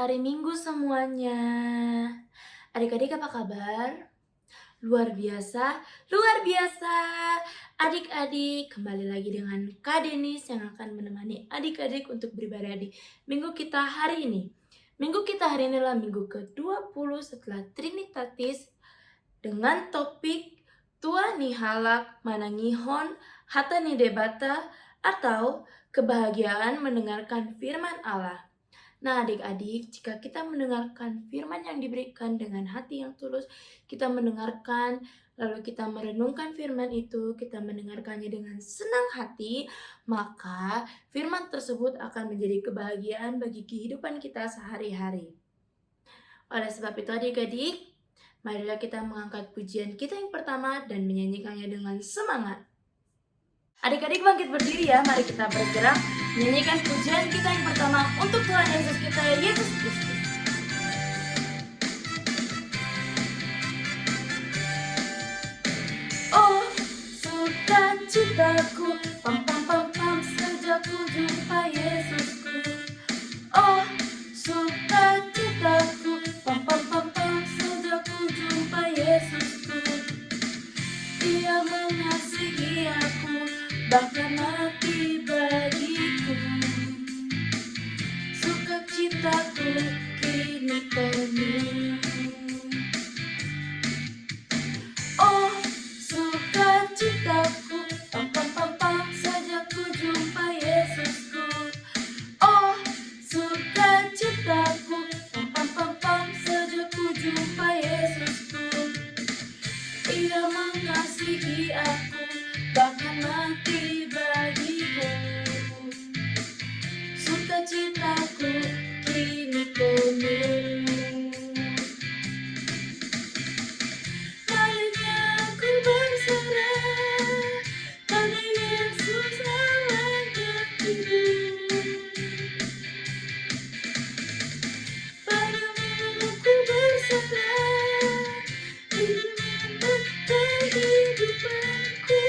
hari Minggu semuanya. Adik-adik apa kabar? Luar biasa, luar biasa. Adik-adik, kembali lagi dengan Kak Denis yang akan menemani adik-adik untuk beribadah di minggu kita hari ini. Minggu kita hari ini adalah minggu ke-20 setelah Trinitatis dengan topik Tua ni halak manangihon hata ni debata atau kebahagiaan mendengarkan firman Allah. Nah, adik-adik, jika kita mendengarkan firman yang diberikan dengan hati yang tulus, kita mendengarkan, lalu kita merenungkan firman itu, kita mendengarkannya dengan senang hati, maka firman tersebut akan menjadi kebahagiaan bagi kehidupan kita sehari-hari. Oleh sebab itu, adik-adik, marilah kita mengangkat pujian kita yang pertama dan menyanyikannya dengan semangat. Adik-adik bangkit berdiri ya, mari kita bergerak menyanyikan pujian kita yang pertama untuk Tuhan Yesus kita, Yesus Kristus. Oh, sukacitaku, pam pam pam pam, sejak ku jumpa Yesusku. Oh, sukacitaku, pam pam pam pam, sejak ku jumpa Yesusku. Dia mengasihi aku, bahkan mati bagiku. Sukacitaku kini penuh. Oh, sukacitaku, pam pam pam pam, sejak ku jumpa Yesusku. Oh, sukacitaku, pam pam pam pam, sejak ku jumpa Yesusku. Dia mengasihi aku, bahkan mati bagiku. Sukacitaku kini penuh. Kalinya aku berserah pada Yesus awalnya hidup. Padamu aku berserah hidup kehidupanku.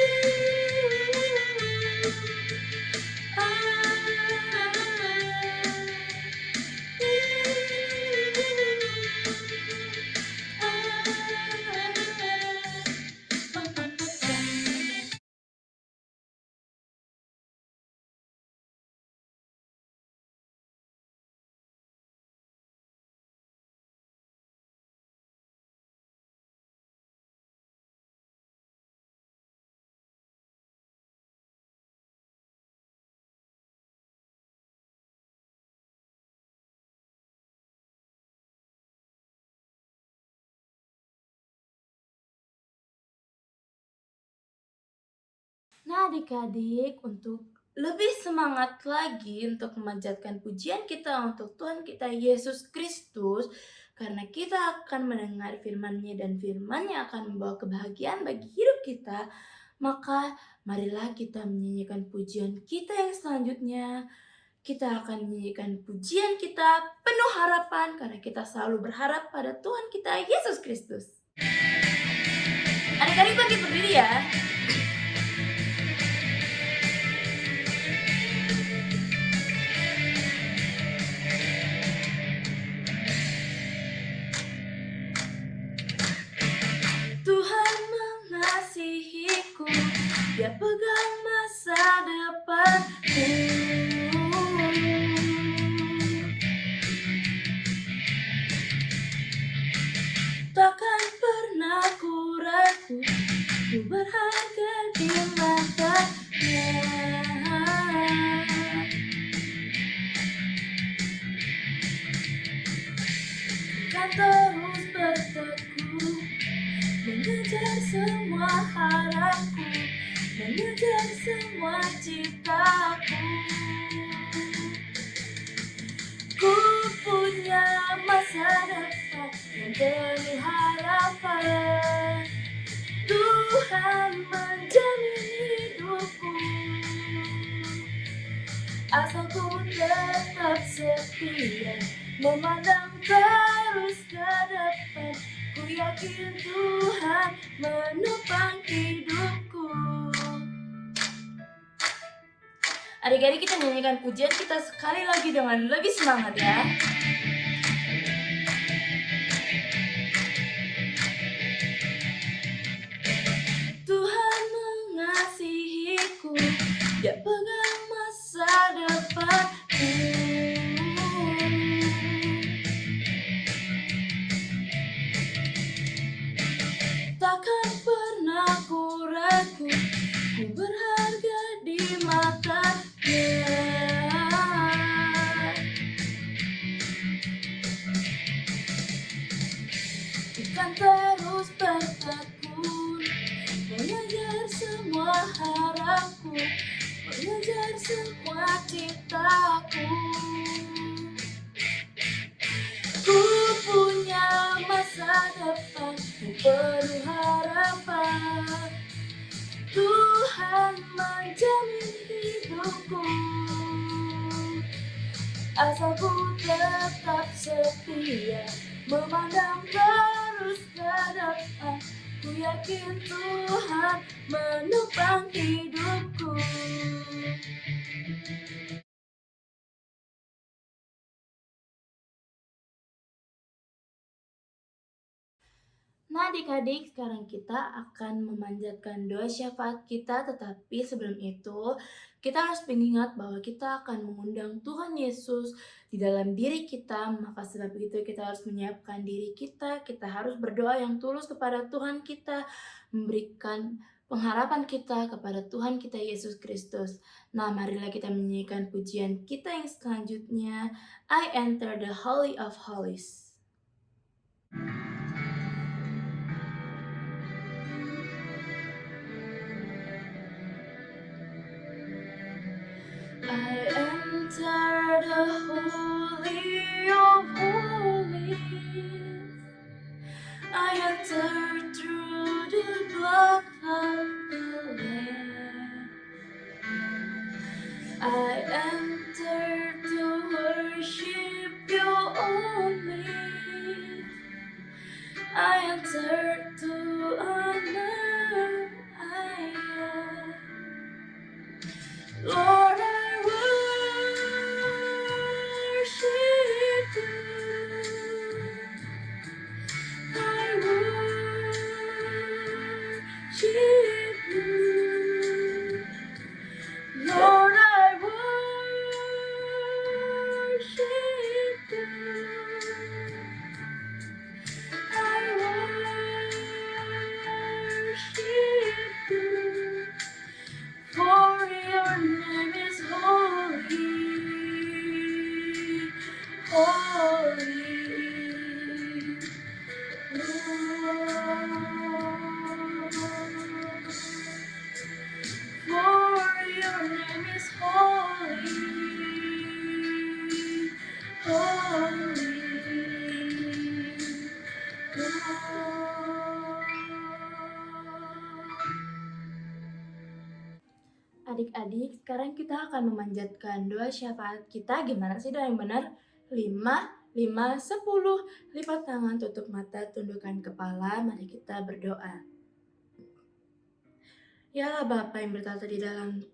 Nah, adik-adik, untuk lebih semangat lagi untuk memanjatkan pujian kita untuk Tuhan kita Yesus Kristus, karena kita akan mendengar firman-Nya dan firman-Nya akan membawa kebahagiaan bagi hidup kita, maka marilah kita menyanyikan pujian kita yang selanjutnya. Kita akan menyanyikan pujian kita penuh harapan karena kita selalu berharap pada Tuhan kita Yesus Kristus. Adik-adik bangkit berdiri ya. Tuhan mengasihiku, Dia pegang masa depanku. Takkan pernah ku ragu, ku berharga di matanya. Kan terus berteguh mengejar semua harapku, mengejar semua citaku. Ku punya masa depan yang penuh harapan. Tuhan menjamin hidupku, asal ku tetap setia, memandang terus ke depan. Ku yakin Tuhan menopang hidupku. Adik-adik, kita nyanyikan pujian kita sekali lagi dengan lebih semangat ya. Dia pegang masa depanku. Takkan pernah ku ragu, ku berharga di matanya. Kan terus bertekun, mengejar semua harapku, mengejar semua citaku. Ku punya masa depan, ku penuh harapan. Tuhan menjamin hidupku, asal ku tetap setia, memandang terus ke depan. Ku yakin Tuhan menopang hidupku. Nah adik-adik, sekarang kita akan memanjatkan doa syafaat kita, tetapi sebelum itu kita harus mengingat bahwa kita akan mengundang Tuhan Yesus di dalam diri kita. Maka sebab itu kita harus menyiapkan diri kita harus berdoa yang tulus kepada Tuhan kita, memberikan pengharapan kita kepada Tuhan kita Yesus Kristus. Nah marilah kita menyanyikan pujian kita yang selanjutnya, I Enter the Holy of Holies. I enter the Holy of Holies. I enter through the blood of the Lamb. I enter to worship you only. I enter to honor I am. Lord, I worship you. I worship you. Lord, I worship you. I worship you. For your name is holy, holy. Lord, for your name is holy, holy. Adik-adik, sekarang kita akan memanjatkan doa syafaat kita. Gimana sih doa yang benar? 5, 5, 10. Lipat tangan, tutup mata, tundukkan kepala. Mari kita berdoa. Ya Bapa yang bertata di dalam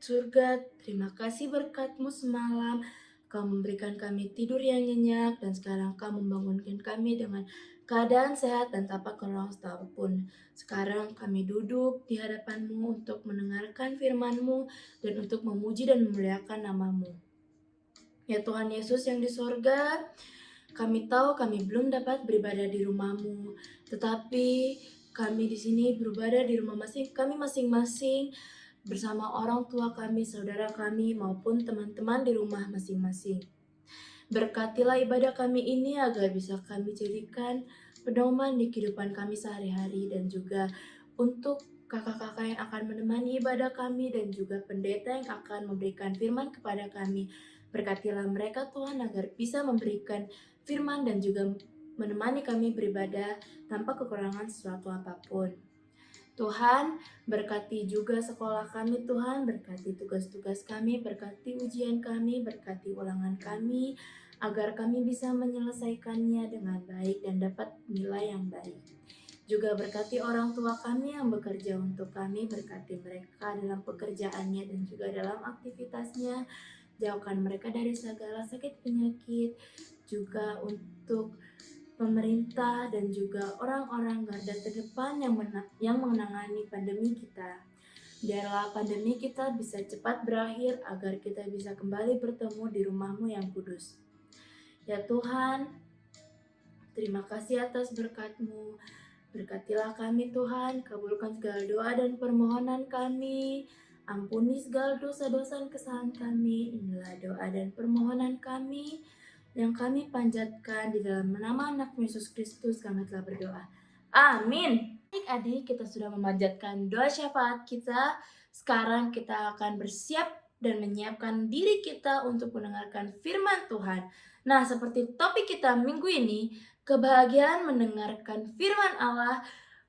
surga, terima kasih berkat-Mu semalam. Kau memberikan kami tidur yang nyenyak, dan sekarang Kau membangunkan kami dengan keadaan sehat dan tanpa kelelahan apapun. Sekarang kami duduk di hadapan-Mu untuk mendengarkan firman-Mu dan untuk memuji dan memuliakan nama-Mu. Ya Tuhan Yesus yang di sorga, kami tahu kami belum dapat beribadah di rumah-Mu, tetapi kami di sini beribadah di rumah kami masing-masing bersama orang tua kami, saudara kami, maupun teman-teman di rumah masing-masing. Berkatilah ibadah kami ini agar bisa kami jadikan pedoman di kehidupan kami sehari-hari, dan juga untuk kakak-kakak yang akan menemani ibadah kami, dan juga pendeta yang akan memberikan firman kepada kami. Berkatilah mereka Tuhan agar bisa memberikan firman dan juga menemani kami beribadah tanpa kekurangan sesuatu apapun. Tuhan, berkati juga sekolah kami Tuhan, berkati tugas-tugas kami, berkati ujian kami, berkati ulangan kami, agar kami bisa menyelesaikannya dengan baik dan dapat nilai yang baik. Juga berkati orang tua kami yang bekerja untuk kami, berkati mereka dalam pekerjaannya dan juga dalam aktivitasnya. Jauhkan mereka dari segala sakit penyakit, juga untuk pemerintah dan juga orang-orang garda terdepan yang menangani pandemi kita. Biarlah pandemi kita bisa cepat berakhir agar kita bisa kembali bertemu di rumah-Mu yang kudus. Ya Tuhan, terima kasih atas berkat-Mu. Berkatilah kami Tuhan, kabulkan segala doa dan permohonan kami. Ampuni segala dosa-dosa dan kesalahan kami. Inilah doa dan permohonan kami yang kami panjatkan di dalam nama anak Yesus Kristus kami telah berdoa. Amin. Adik-adik, kita sudah memanjatkan doa syafaat kita. Sekarang kita akan bersiap dan menyiapkan diri kita untuk mendengarkan firman Tuhan. Nah, seperti topik kita minggu ini, kebahagiaan mendengarkan firman Allah,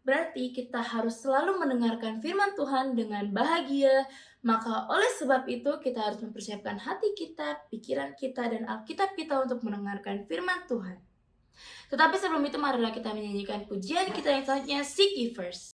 berarti kita harus selalu mendengarkan firman Tuhan dengan bahagia. Maka oleh sebab itu kita harus mempersiapkan hati kita, pikiran kita, dan Alkitab kita untuk mendengarkan firman Tuhan. Tetapi sebelum itu marilah kita menyanyikan pujian kita yang selanjutnya, Seek Ye First.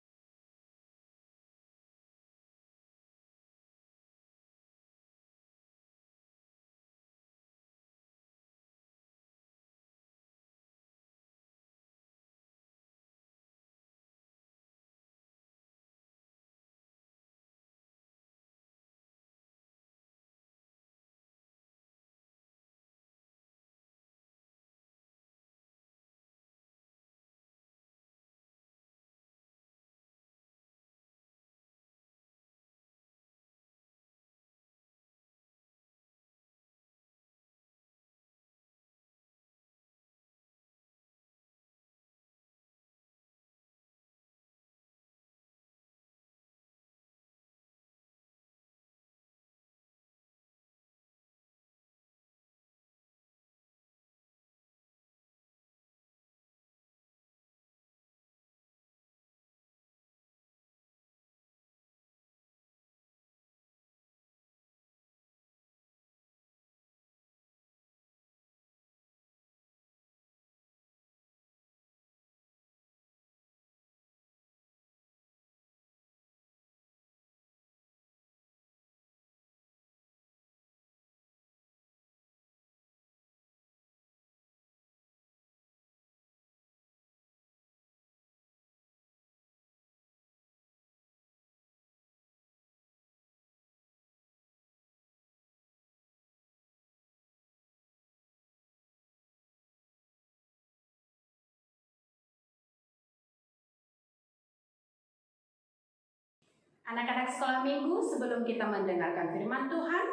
Anak-anak sekolah minggu, sebelum kita mendengarkan firman Tuhan,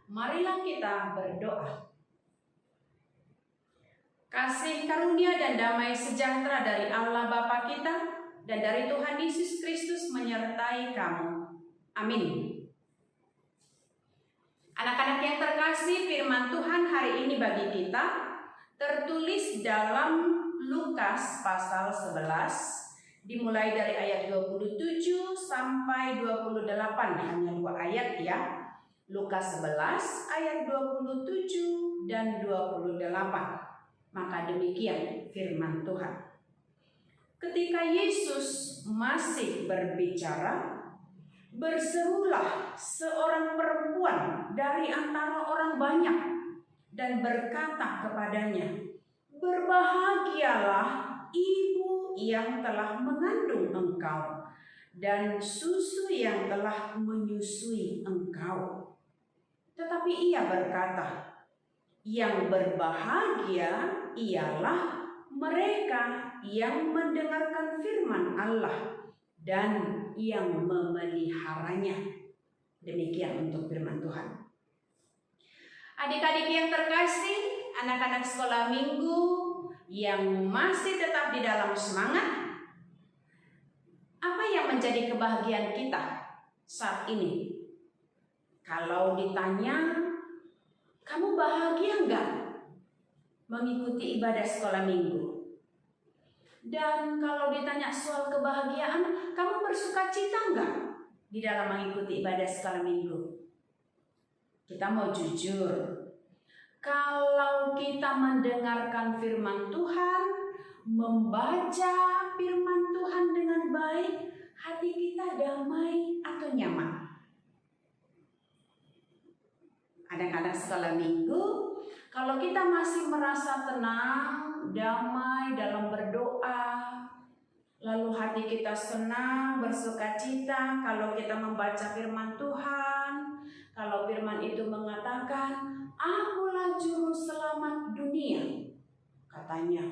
marilah kita berdoa. Kasih karunia dan damai sejahtera dari Allah Bapa kita dan dari Tuhan Yesus Kristus menyertai kamu. Amin. Anak-anak yang terkasih, firman Tuhan hari ini bagi kita tertulis dalam Lukas pasal 11, dimulai dari ayat 27 sampai 28, hanya 2 ayat ya. Lukas 11 ayat 27 dan 28. Maka demikian firman Tuhan. Ketika Yesus masih berbicara, berserulah seorang perempuan dari antara orang banyak dan berkata kepadanya, "Berbahagialah ibu yang telah mengandung engkau dan susu yang telah menyusui engkau." Tetapi ia berkata, "Yang berbahagia ialah mereka yang mendengarkan firman Allah dan yang memeliharanya." Demikian untuk firman Tuhan. Adik-adik yang terkasih, anak-anak sekolah minggu yang masih tetap di dalam semangat, apa yang menjadi kebahagiaan kita saat ini? Kalau ditanya, kamu bahagia enggak mengikuti ibadah sekolah minggu? Dan kalau ditanya soal kebahagiaan, kamu bersuka cita enggak di dalam mengikuti ibadah sekolah minggu? Kita mau jujur, kalau kita mendengarkan firman Tuhan, membaca firman Tuhan dengan baik, hati kita damai atau nyaman? Anak-anak sekolah minggu, kalau kita masih merasa tenang, damai dalam berdoa, lalu hati kita senang, bersukacita kalau kita membaca firman Tuhan. Kalau firman itu mengatakan, "Akulah juru selamat dunia," katanya,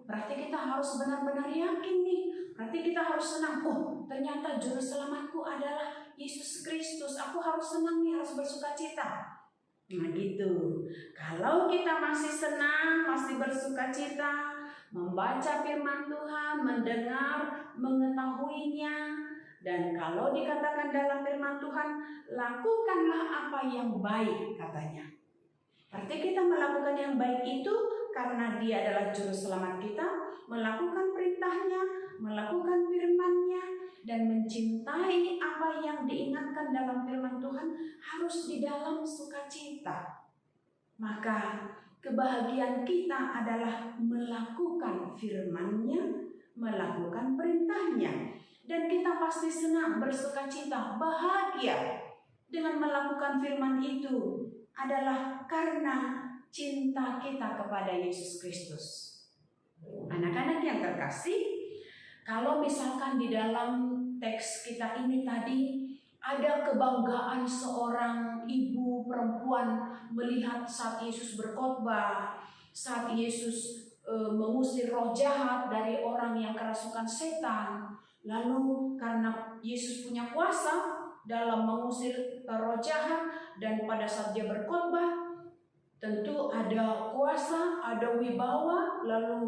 berarti kita harus benar-benar yakin nih. Berarti kita harus senang. Ternyata juru selamatku adalah Yesus Kristus. Aku harus senang nih, harus bersukacita. Nah gitu. Kalau kita masih senang, masih bersukacita, membaca firman Tuhan, mendengar, mengetahuinya, dan kalau dikatakan dalam firman Tuhan, lakukanlah apa yang baik, katanya. Berarti kita melakukan yang baik itu karena Dia adalah juru selamat kita, melakukan perintahnya, melakukan firman-Nya, dan mencintai apa yang diingatkan dalam firman Tuhan harus di dalam sukacita. Maka kebahagiaan kita adalah melakukan firman-Nya, melakukan perintahnya, dan kita pasti senang, bersukacita, bahagia dengan melakukan firman itu adalah karena cinta kita kepada Yesus Kristus. Anak-anak yang terkasih, kalau misalkan di dalam teks kita ini tadi ada kebanggaan seorang ibu perempuan melihat saat Yesus berkhotbah, saat Yesus mengusir roh jahat dari orang yang kerasukan setan. Lalu karena Yesus punya kuasa dalam mengusir roh jahat, dan pada saat Dia berkhotbah tentu ada kuasa, ada wibawa. Lalu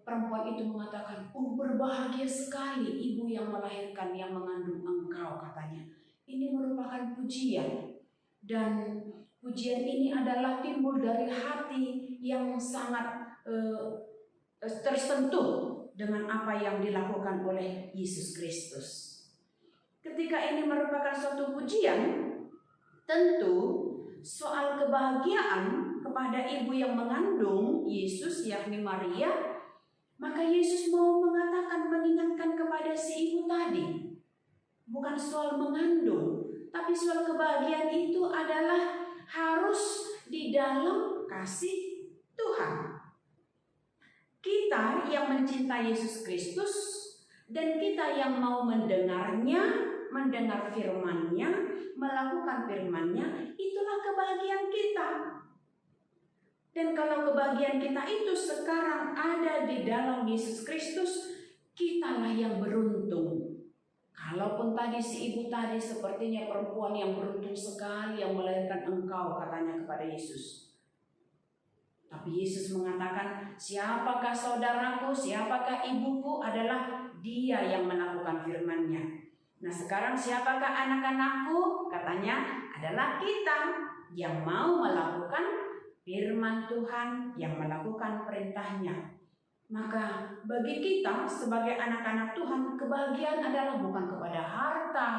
perempuan itu mengatakan, berbahagia sekali ibu yang melahirkan, yang mengandung engkau, katanya. Ini merupakan pujian, dan pujian ini adalah timbul dari hati yang sangat tersentuh dengan apa yang dilakukan oleh Yesus Kristus. Ketika ini merupakan suatu pujian, tentu soal kebahagiaan kepada ibu yang mengandung Yesus, yakni Maria, maka Yesus mau mengatakan, mengingatkan kepada si ibu tadi, bukan soal mengandung, tapi soal kebahagiaan itu adalah harus di dalam kasih Tuhan. Kita yang mencintai Yesus Kristus dan kita yang mau mendengarnya, mendengar firman-Nya, melakukan firman-Nya, itulah kebahagiaan kita. Dan kalau kebahagiaan kita itu sekarang ada di dalam Yesus Kristus, kitalah yang beruntung. Kalaupun tadi si ibu tadi sepertinya perempuan yang beruntung sekali yang melahirkan engkau, katanya kepada Yesus. Tapi Yesus mengatakan, siapakah saudaraku, siapakah ibuku, adalah Dia yang melakukan firman-Nya. Nah sekarang siapakah anak-anakku? Katanya adalah kita yang mau melakukan firman Tuhan, yang melakukan perintahnya. Maka bagi kita sebagai anak-anak Tuhan, kebahagiaan adalah bukan kepada harta,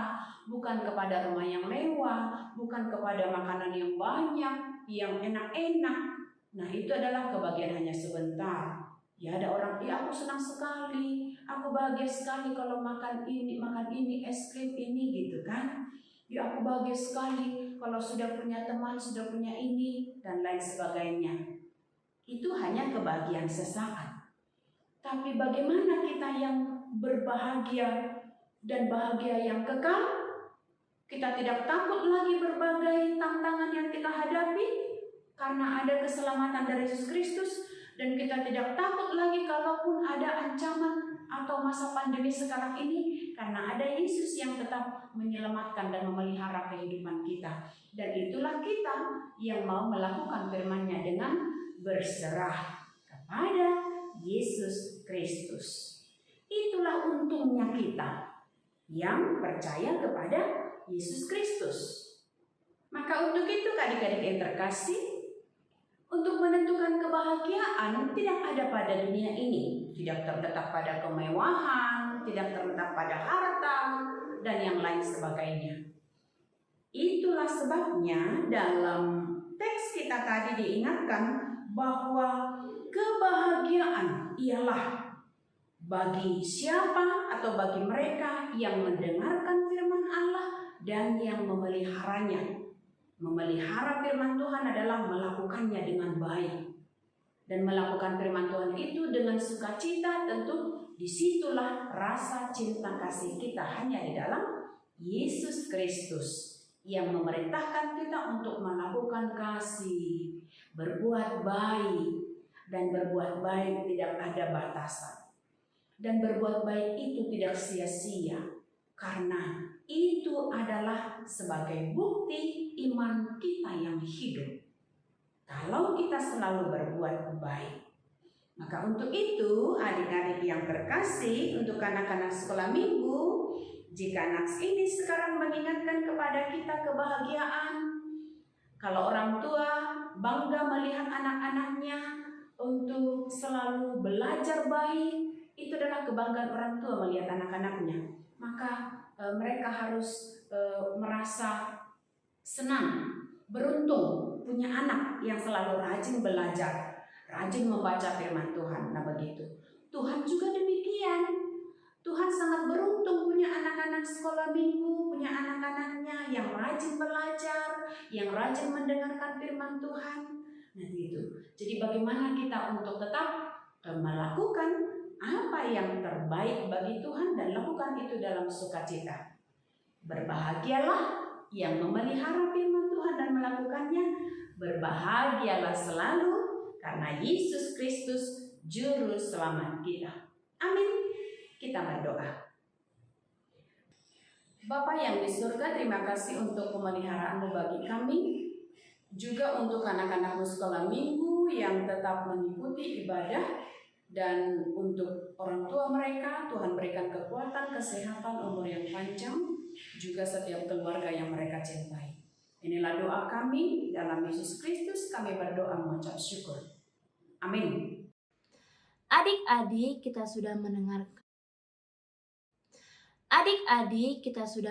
bukan kepada rumah yang mewah, bukan kepada makanan yang banyak, yang enak-enak. Nah itu adalah kebahagiaan hanya sebentar. Ya ada orang, aku senang sekali, aku bahagia sekali kalau makan ini, es krim ini, gitu kan. Ya aku bahagia sekali kalau sudah punya teman, sudah punya ini, dan lain sebagainya. Itu hanya kebahagiaan sesaat. Tapi bagaimana kita yang berbahagia dan bahagia yang kekal? Kita tidak takut lagi berbagai tantangan yang kita hadapi karena ada keselamatan dari Yesus Kristus, dan kita tidak takut lagi kalaupun ada ancaman atau masa pandemi sekarang ini, karena ada Yesus yang tetap menyelamatkan dan memelihara kehidupan kita. Dan itulah kita yang mau melakukan firman-Nya dengan berserah kepada Yesus Kristus. Itulah untungnya kita yang percaya kepada Yesus Kristus. Maka untuk itu adik-adik yang terkasih, untuk menentukan kebahagiaan tidak ada pada dunia ini, tidak terletak pada kemewahan, tidak terletak pada harta, dan yang lain sebagainya. Itulah sebabnya dalam teks kita tadi diingatkan bahwa kebahagiaan ialah bagi siapa atau bagi mereka yang mendengarkan firman Allah dan yang memeliharanya. Memelihara firman Tuhan adalah melakukannya dengan baik. Dan melakukan firman Tuhan itu dengan sukacita tentu Disitulah rasa cinta kasih kita hanya di dalam Yesus Kristus yang memerintahkan kita untuk melakukan kasih, berbuat baik, dan berbuat baik tidak ada batasan. Dan berbuat baik itu tidak sia-sia, karena itu adalah sebagai bukti iman kita yang hidup. Kalau kita selalu berbuat baik, maka untuk itu adik-adik yang terkasih, untuk anak-anak sekolah minggu, jika anak ini sekarang mengingatkan kepada kita kebahagiaan, kalau orang tua bangga melihat anak-anaknya untuk selalu belajar baik, itu adalah kebanggaan orang tua melihat anak-anaknya. Maka mereka harus merasa senang, beruntung punya anak yang selalu rajin belajar, rajin membaca firman Tuhan. Nah begitu. Tuhan juga demikian. Tuhan sangat beruntung punya anak-anak sekolah minggu, punya anak-anaknya yang rajin belajar, yang rajin mendengarkan firman Tuhan. Nah gitu. Jadi bagaimana kita untuk tetap melakukan apa yang terbaik bagi Tuhan dan lakukan itu dalam sukacita. Berbahagialah yang memelihara firman Tuhan dan melakukannya. Berbahagialah selalu karena Yesus Kristus juru selamat kita. Amin. Kita berdoa. Bapa yang di surga, terima kasih untuk pemeliharaan-Mu bagi kami, juga untuk anak-anak-Mu sekolah minggu yang tetap mengikuti ibadah, dan untuk orang tua mereka, Tuhan berikan kekuatan, kesehatan, umur yang panjang, juga setiap keluarga yang mereka cintai. Inilah doa kami, dalam Yesus Kristus kami berdoa mengucap syukur. Amin. Adik-adik, kita sudah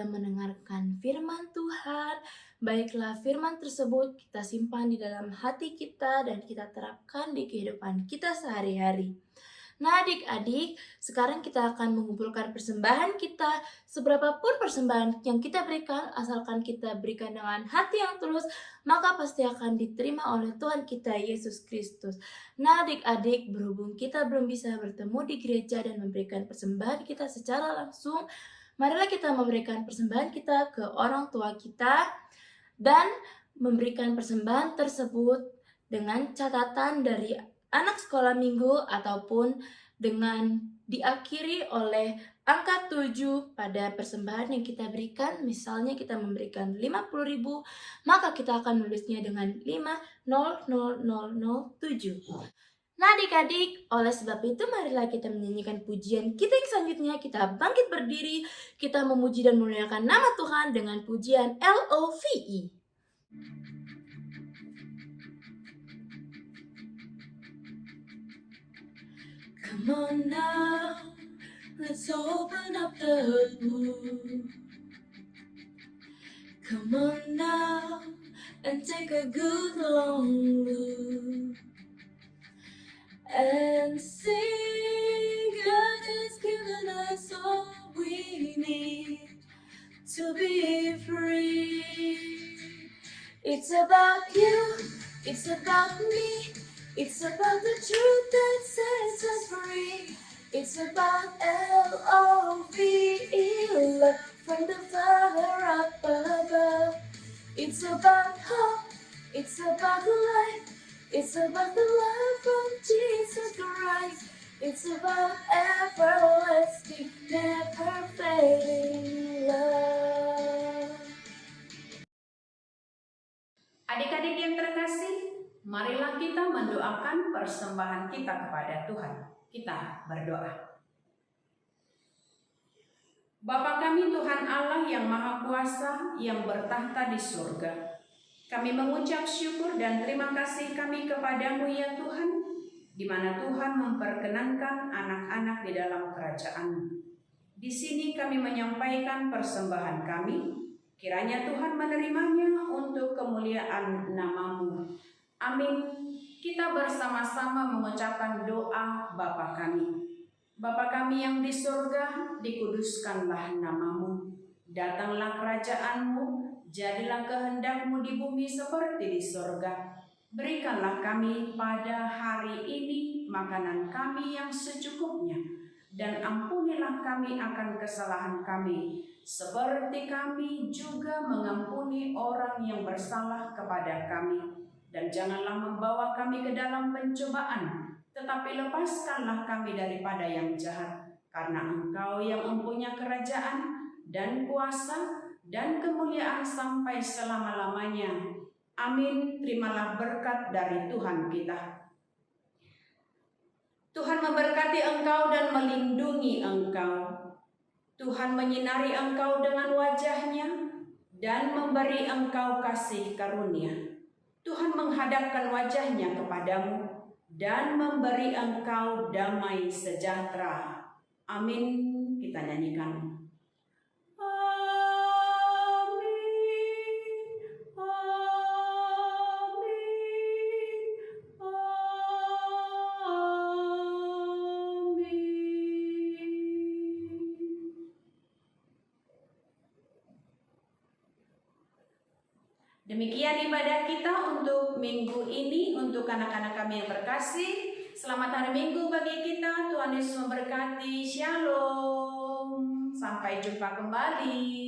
mendengarkan firman Tuhan. Baiklah, firman tersebut kita simpan di dalam hati kita dan kita terapkan di kehidupan kita sehari-hari. Nah adik-adik, sekarang kita akan mengumpulkan persembahan kita. Seberapapun persembahan yang kita berikan, asalkan kita berikan dengan hati yang tulus, maka pasti akan diterima oleh Tuhan kita Yesus Kristus. Nah adik-adik, berhubung kita belum bisa bertemu di gereja dan memberikan persembahan kita secara langsung, marilah kita memberikan persembahan kita ke orang tua kita dan memberikan persembahan tersebut dengan catatan dari anak sekolah minggu ataupun dengan diakhiri oleh angka 7 pada persembahan yang kita berikan. Misalnya kita memberikan 50.000, maka kita akan menulisnya dengan 500007. Nah adik-adik, oleh sebab itu marilah kita menyanyikan pujian kita yang selanjutnya. Kita bangkit berdiri, kita memuji dan memuliakan nama Tuhan dengan pujian LOVE. Come on now, let's open up the book. Come on now, and take a good long look. And sing, God has given us all we need to be free. It's about you, it's about me, it's about the truth that sets us free. It's about LOVE, love from the Father up above. It's about hope, it's about life, it's about the love from Jesus Christ. It's about everlasting, never failing love. Adik-adik yang terkasih, marilah kita mendoakan persembahan kita kepada Tuhan. Kita berdoa. Bapa kami Tuhan Allah yang Maha Kuasa, yang bertahta di surga, kami mengucap syukur dan terima kasih kami kepadamu ya Tuhan, di mana Tuhan memperkenankan anak-anak di dalam kerajaan-Mu. Di sini kami menyampaikan persembahan kami, kiranya Tuhan menerimanya untuk kemuliaan nama-Mu. Amin. Kita bersama-sama mengucapkan doa Bapa kami. Bapa kami yang di surga, dikuduskanlah nama-Mu. Datanglah kerajaan-Mu, jadilah kehendak-Mu di bumi seperti di surga. Berikanlah kami pada hari ini makanan kami yang secukupnya, dan ampunilah kami akan kesalahan kami, seperti kami juga mengampuni orang yang bersalah kepada kami. Dan janganlah membawa kami ke dalam pencobaan, tetapi lepaskanlah kami daripada yang jahat. Karena Engkau yang mempunyai kerajaan dan kuasa dan kemuliaan sampai selama-lamanya. Amin. Terimalah berkat dari Tuhan kita. Tuhan memberkati engkau dan melindungi engkau. Tuhan menyinari engkau dengan wajah-Nya dan memberi engkau kasih karunia. Tuhan menghadapkan wajah-Nya kepadamu dan memberi engkau damai sejahtera. Amin. Kita nyanyikan. Demikian ibadah kita untuk minggu ini, untuk anak-anak kami yang berkasih. Selamat hari Minggu bagi kita. Tuhan Yesus memberkati. Shalom. Sampai jumpa kembali.